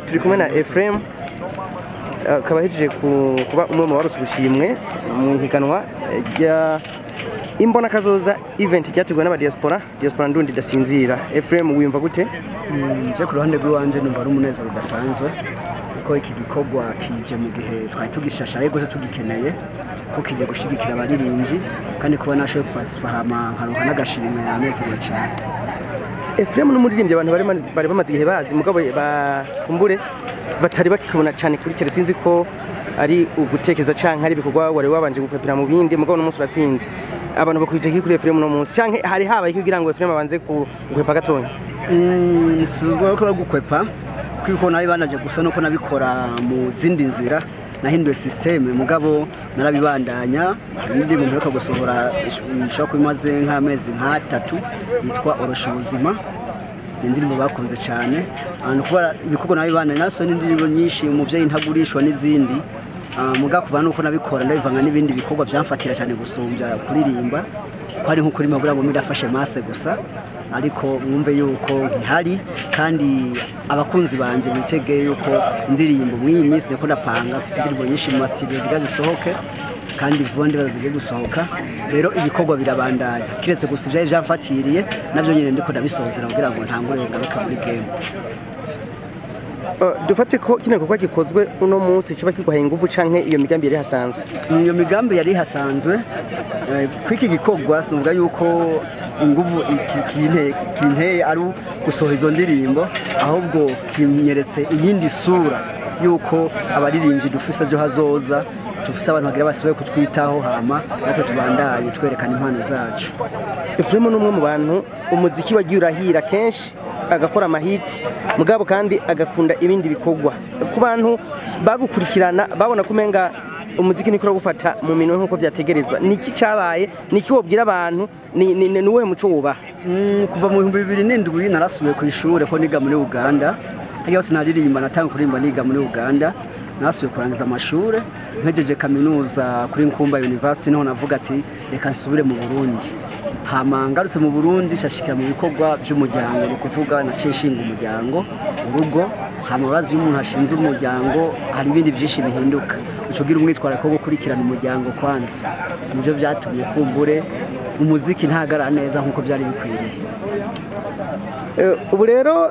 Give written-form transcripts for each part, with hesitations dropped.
turi kumwe na Eufraim akaba ahejeje kuba umwe mu barose ubushimwe mu higanwa rya imbona kazoza event ryateguwe n'aba diaspora ndundi dasinzira. Eufraim wiyumva gute? Je ku ruhande rw'iwanje numva ari umunezero udasanzwe kuko iki gikorwa kije mu gihe twari tugishashaye gose tugikeneye ko kije gushigikira abaririmbyi kandi kuba nashoboye kupasipahama nkaronka n'agashimwe anezerewe cyane. Eufraim n'umuririmbyi abantu bari bamaze igihe bazi mugabo bakumbure batari bakibona cyane kuri tele, sinzi ko ari ugutekereza canke ari bikorwa wari wabanje gukwepera mu bindi mugabo no munsi uratsinze. Abantu bakwije kuri Eufraim no munsi canke hari habaye kugira ngo Eufraim abanze kugwepa gatonya. Sugo ko gukwepa kwiko nabi banaje gusa nuko nabikora mu zindi nzira nahinduye system mugabo narabibandanya ndi mu mureka gusohora ishaka kumaze nk'amezi nk'atatu yitwa Oroshobuzima. Indirimbo bakunze cyane abantu kuba ibikorwa nabibandanya naso n'indirimbo nyinshi umuvyeyi ntagurishwa n'izindi mugabo kuva nuko nabikora ndabivanga n'ibindi bikorwa byamfatira cyane gusumbya kuririmba ko ari nko kuri mabura ngo midafashe masse gusa ariko mwumve yuko nkihari kandi abakunzi banje bitegeye yuko indirimbo mw'iyi minsi niko napanga afite indirimbo nyinshi mu studio zigazisohoke kandi vundi bazigiye gusohoka. Rero ibikorwa birabandanya kiretse gusa ibyaje byamfatiriye nabyo nyine ndiko ndabisozera kugira ngo ntangure ngaruka muri game. Dufate ko kino gikorwa gikozwe uno munsi kiba kiguhaye ingufu canke iyo migambi yari hasanzwe? Iyo migambi yari hasanzwe kwiki gikorwa sinumva yuko ingufu kinteye ari gusohora izo ndirimbo ahubwo kinyeretse iyindi sura yuko abaririmbyi dufise jo hazoza tufise abantu bagira basubiye kutwitaho hama natwe tubandaye twerekana impano zacu. Eufraim n'umwe mu bantu umuziki wagiye urahira kenshi agakora amahiti mugabo kandi agakunda ibindi bikorwa. Ku bantu bagukurikirana babona kumenga umuziki nikora gufata mu minwe nkuko byategerezwa, niki cyabaye, niki wobwira abantu, ni uwe muco wuba? Kuva mu 2007 narasubiye ku ishure ko niga muri Uganda, iyo sinaririmba natanga kuririmba niga muri Uganda, nasubiye kurangiza amashure ntejeje kaminuza kuri Nkumba University niho navuga ati reka nsubire mu Burundi. Hama ngarutse mu Burundi cyashikira mu bikorwa by'umuryango no kuvuga na cishinga umuryango urugo. Hama bazi umuntu ashinze umuryango hari ibindi byinshi bihinduka ucogira umwitwara ko gukurikirana umuryango kwanza nibyo byatumye kumbure umuziki ntagara neza nkuko byari bikwiriye. Ubu rero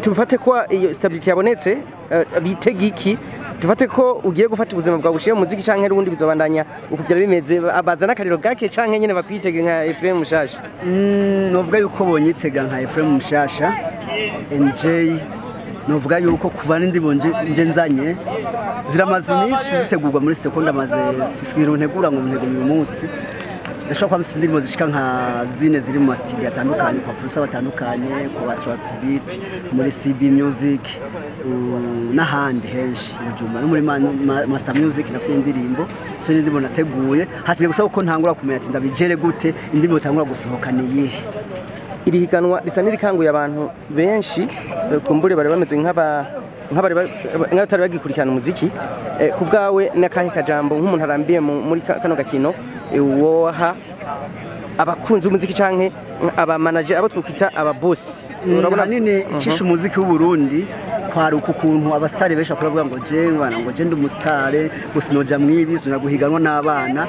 tufate ko iyo stability yabonetse bitegiki tufate ko ugiye gufata ubuzima bwa bushiye muziki canke rundi bizobandanya ukuvyara bimeze abazana akariro gake canke nyene bakwitege nka Eufraim Mushasha? Novuga yuko bonyitega nka Eufraim Mushasha NJ. Novuga yuko kuva n'indibo nje nzanye ziramaze imisi zitegurwa muri sekonda maze sikiro ntegura ngo ntego uyu munsi ndashaka kwa indirimbo zishika nka zine ziri mu studio atandukanye kwa producer batandukanye kwa Trust Beat muri CB Music n'ahandi henshi ujuma no muri Master Music nafite indirimbo so indirimbo nateguye hasigaye gusa uko ntangura kumenya ati ndabigere gute indirimbo tangura gusohoka niyihe. Iri higanwa risa n'irikanguye abantu benshi kumbure bari bameze nk'abatari bagikurikirana umuziki. Ku bwawe n'akahe kajambo nk'umuntu arambiye muri kano gakino woha abakunzi b'umuziki canke aba manager abo twukita aba boss? Urabona nini cisha umuziki w'u Burundi kwari ukuntu abastari besha kuravuga ngo je ndi umusitare gusinoja mwibisi naguhiganwa n'abana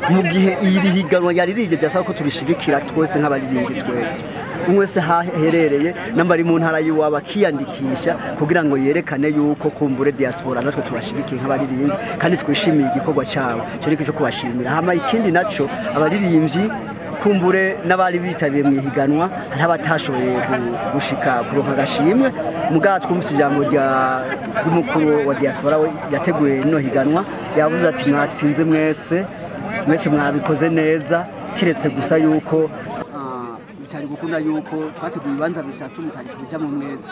mu gihe iri higanwa yari rije byasaba ko turishigikira twese nk'abaririmbyi twese umwese haherereye nambari mu ntara yiwaba kiyandikisha kugira ngo yerekane yuko kumbure diaspora natwe tubashigikiye nk'abaririmbyi kandi twishimiye igikorwa cyabo cyo riko cyo kubashimira. Hama ikindi naco abaririmbyi kumbure n'abari bitabiye mu higanwa ntabatashoboye gushika kuronka gashimwe mugabo twumvise ijambo ry'umukuru wa diaspora yateguye no higanwa yavuze ati mwatsinze mwese mwabikoze neza kiretse gusa yuko bitari gukunda yuko twateguye ibibanza bitatu mutari kuja mu mwezi.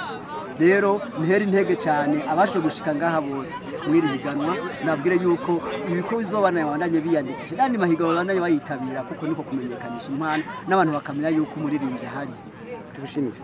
Rero ntiheri intege cyane abashe gushika ngaha bose mwiri higanwa nabwire yuko ibiko bizobana yabandanye biyandikisha kandi mahiganwa bandanye bayitabira kuko niko kumenyekanisha impano n'abantu bakamenya yuko umuririmbyi hari. Tugushimire.